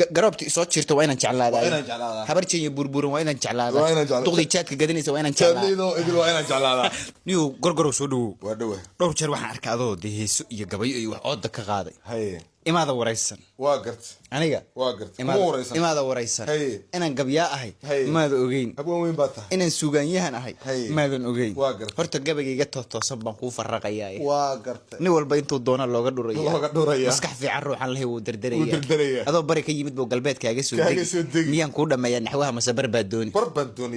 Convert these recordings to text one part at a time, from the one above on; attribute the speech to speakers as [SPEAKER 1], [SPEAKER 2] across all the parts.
[SPEAKER 1] قربت إصوات شرت وين جعلها هبرتي بربور وين جعلها تغلي شات كجدني وين جعلها نيو قرقرو سودو دور جر waxaan arkaa adoo deeso iyo gabayo iyo wax ood ka qaaday imaada waraysan
[SPEAKER 2] waa gart
[SPEAKER 1] aniga
[SPEAKER 2] waa gart
[SPEAKER 1] imaada waraysan inaan gabyaa ahay maada ogeyn
[SPEAKER 2] abwan weyn baad tahay
[SPEAKER 1] inaan suugaanyahan ahay maadan ogeyn
[SPEAKER 2] waa gart
[SPEAKER 1] horta gabayga toosan baan ku faraqayaa
[SPEAKER 2] waa gart
[SPEAKER 1] nin walba intuu doona looga dhuraya maskax fiican ruuxan leh uu dardaraya adoo bari ka yimid boo galbeedkaaga soo deg miyaan ku dhameeyaa naxwaha masabar baad dooni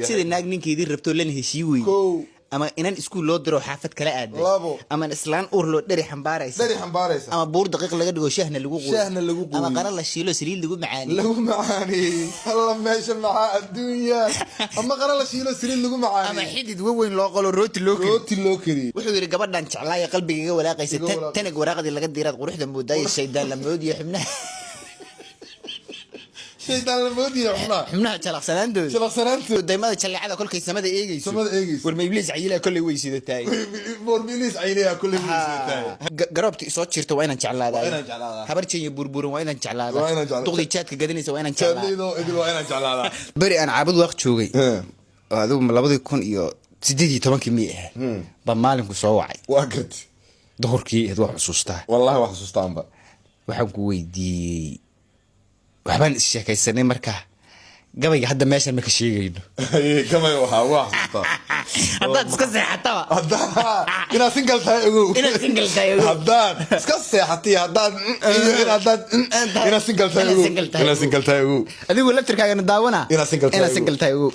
[SPEAKER 1] sida naag ninkeedii rabto lan heshii weey ama inaan iskuul loo diro xaafad kala aaday ama islaan uur loo dhari xambaaraysa ama buur daqiiq laga dhigo shahna lagu qoyo ama qara la shiilo saliid lagu macaani
[SPEAKER 2] alla meesha maxaa adduunya ama qara la shiilo saliid lagu macaani
[SPEAKER 1] ama xidid weyn loo qolo rooti loo kari wuxuu yiri gabadhan jeclaaya qalbigayga walaaqaysa tanag waraaqadii laga diiraad quruxda moodaya shaydaan la moodiyo xubnaha
[SPEAKER 2] شيطان المودي
[SPEAKER 1] حمنا جلقسناندو دايما جلعada kolkay samada eegayso warma ibliis cayilaa kulli way sidatay
[SPEAKER 2] warmilis cayilaa kulli way sidatay
[SPEAKER 1] garabti soo jirto waa inaan jeclaadaa habartii burburan waa inaan jeclaadaa tuqdi chatka gadinaysa waa inaan jeclaadaa bari aan caabud waqt joogay aduu 2018 mi ah ba maalinku soo wacay
[SPEAKER 2] waa gart
[SPEAKER 1] doorkii wax xusuustaa
[SPEAKER 2] wallahi wax xusuustaanba
[SPEAKER 1] waxaan ku weydiiyay waxbaan sheekaysanay markaa gabayga hadda meeshan ma ka sheegayno
[SPEAKER 2] gabay waxa wax xasuusta
[SPEAKER 1] haddaad iska seexataba
[SPEAKER 2] ina single tahay ugu haddaad iska seexatay haddaad ina single tahay ugu adigu laftirkaaga daawana ina single tahay ugu